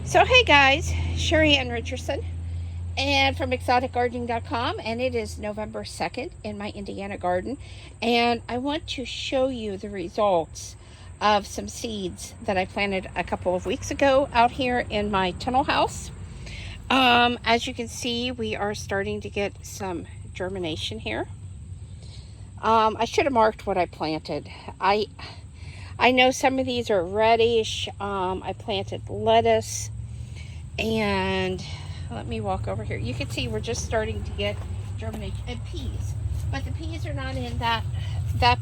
So hey guys, Sheri and Richerson, and from exoticgardening.com, and it is November 2nd in my Indiana garden, and I want to show you the results of some seeds that I planted a couple of weeks ago out here in my tunnel house. As you can see, we are starting to get some germination here. I should have marked what I planted. I know some of these are reddish. I planted lettuce, and let me walk over here. You can see we're just starting to get germination, and peas, but the peas are not in that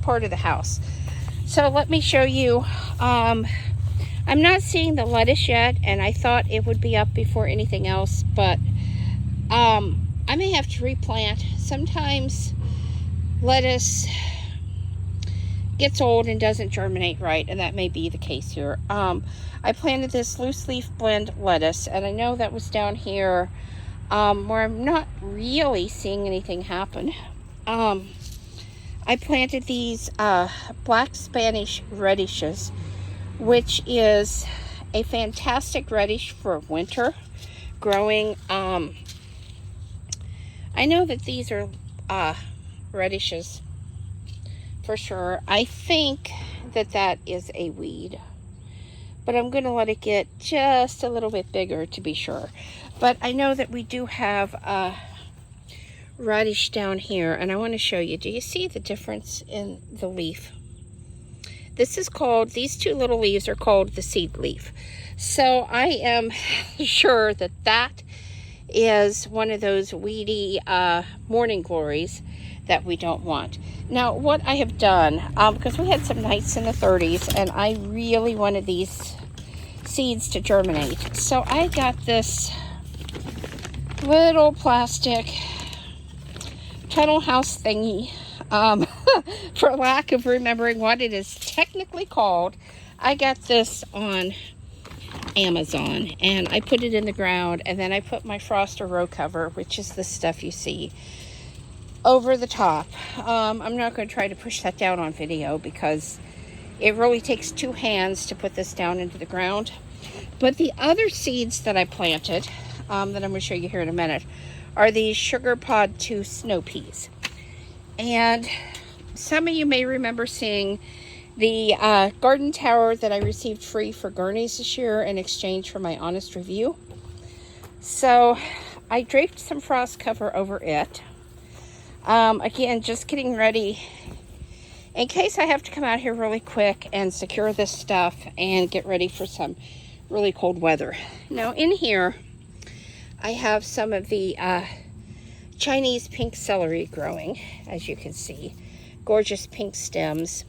part of the house. So let me show you. I'm not seeing the lettuce yet, and I thought it would be up before anything else, but I may have to replant. Sometimes lettuce gets old and doesn't germinate right, and that may be the case here. I planted this loose leaf blend lettuce, and I know that was down here where I'm not really seeing anything happen. I planted these black Spanish radishes, which is a fantastic radish for winter growing. I know that these are radishes for sure. I think that is a weed, but I'm going to let it get just a little bit bigger to be sure. But I know that we do have a radish down here, and I want to show you. Do you see the difference in the leaf? This is called, these two little leaves are called the seed leaf. So I am sure that is one of those weedy morning glories that we don't want. Now, what I have done, because we had some nights in the 30s, and I really wanted these seeds to germinate. So I got this little plastic tunnel house thingy, for lack of remembering what it is technically called. I got this on Amazon, and I put it in the ground, and then I put my froster row cover, which is the stuff you see, over the top. I'm not going to try to push that down on video because it really takes two hands to put this down into the ground. But the other seeds that I planted, that I'm going to show you here in a minute, are these Sugar Pod 2 snow peas. And some of you may remember seeing the garden tower that I received free for Gurney's this year in exchange for my honest review. So I draped some frost cover over it. Again, just getting ready in case I have to come out here really quick and secure this stuff and get ready for some really cold weather. Now in here, I have some of the Chinese pink celery growing, as you can see. Gorgeous pink stems.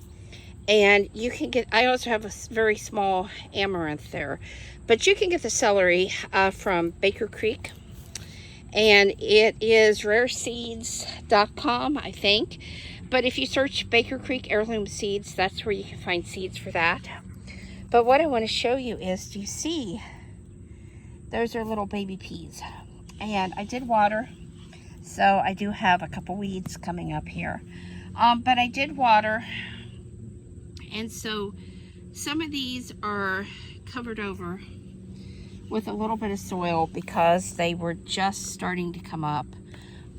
And you can get, I also have a very small amaranth there. But you can get the celery from Baker Creek. And it is rareseeds.com, I think. But if you search Baker Creek Heirloom Seeds, that's where you can find seeds for that. But what I want to show you is, do you see? Those are little baby peas. And I did water, so I do have a couple weeds coming up here. But I did water, and so some of these are covered over with a little bit of soil because they were just starting to come up.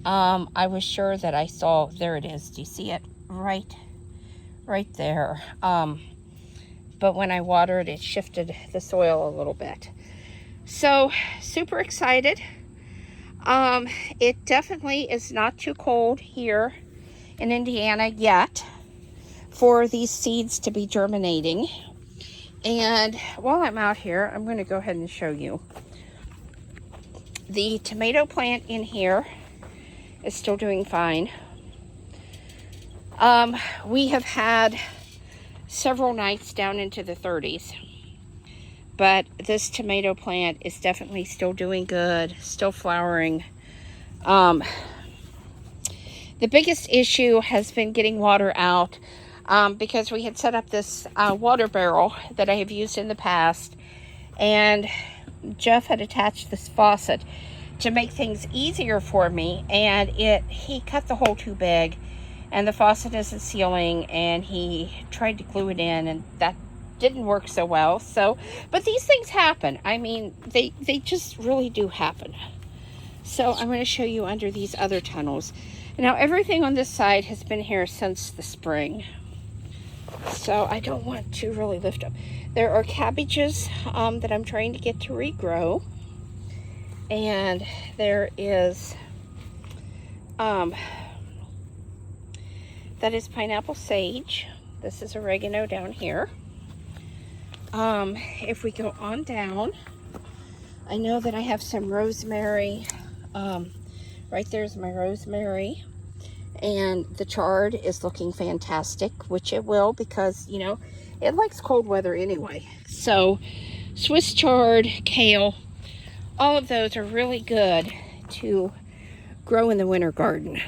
I was sure that I saw, there it is. Do you see it? Right there. But when I watered, it shifted the soil a little bit. So super excited. It definitely is not too cold here in Indiana yet for these seeds to be germinating. And while I'm out here, I'm going to go ahead and show you. The tomato plant in here is still doing fine. We have had several nights down into the 30s. But this tomato plant is definitely still doing good, still flowering. The biggest issue has been getting water out. Because we had set up this water barrel that I have used in the past, and Jeff had attached this faucet to make things easier for me, and he cut the hole too big, and the faucet isn't sealing, and he tried to glue it in, and that didn't work so well. So, but these things happen. I mean, they just really do happen. So I'm going to show you under these other tunnels. Now everything on this side has been here since the spring, so I don't want to really lift up. There are cabbages that I'm trying to get to regrow, and there is that is pineapple sage. This is oregano down here. If we go on down, I know that I have some rosemary. Right there's my rosemary, and the chard is looking fantastic, which it will, because you know it likes cold weather anyway. So Swiss chard, kale, all of those are really good to grow in the winter garden.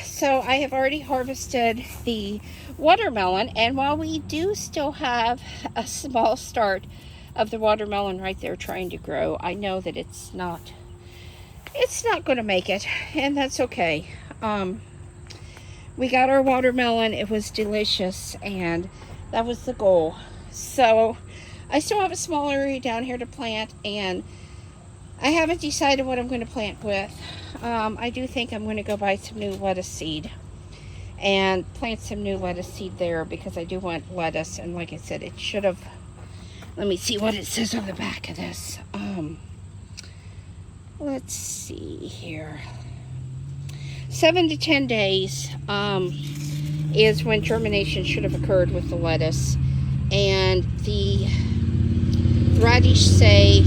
So I have already harvested the watermelon, and while we do still have a small start of the watermelon right there trying to grow, I know that it's not going to make it, and that's okay. We got our watermelon, it was delicious, and that was the goal. So I still have a small area down here to plant, and I haven't decided what I'm going to plant with. I do think I'm going to go buy some new lettuce seed and plant some new lettuce seed there, because I do want lettuce. And like I said, it should have, let me see what it says on the back of this. Let's see here. 7 to 10 days is when germination should have occurred with the lettuce, and the radish say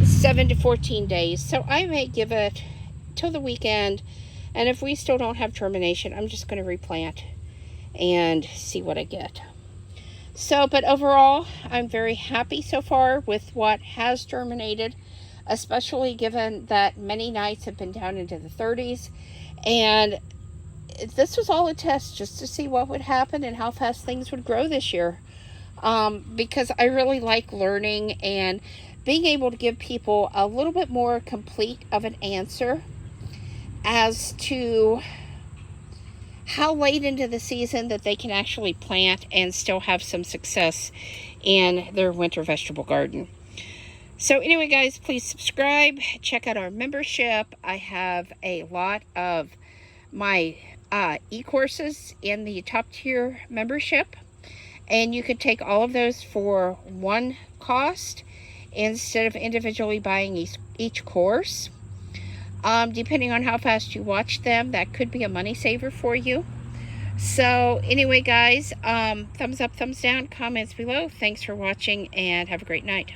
7 to 14 days. So I may give it till the weekend, and if we still don't have germination, I'm just going to replant and see what I get. So, but overall, I'm very happy so far with what has germinated, especially given that many nights have been down into the 30s. And this was all a test just to see what would happen and how fast things would grow this year. Because I really like learning and being able to give people a little bit more complete of an answer as to how late into the season that they can actually plant and still have some success in their winter vegetable garden. So anyway, guys, please subscribe. Check out our membership. I have a lot of my e-courses in the top tier membership, and you could take all of those for one cost instead of individually buying each course. Depending on how fast you watch them, that could be a money saver for you. So anyway, guys, thumbs up, thumbs down, comments below. Thanks for watching, and have a great night.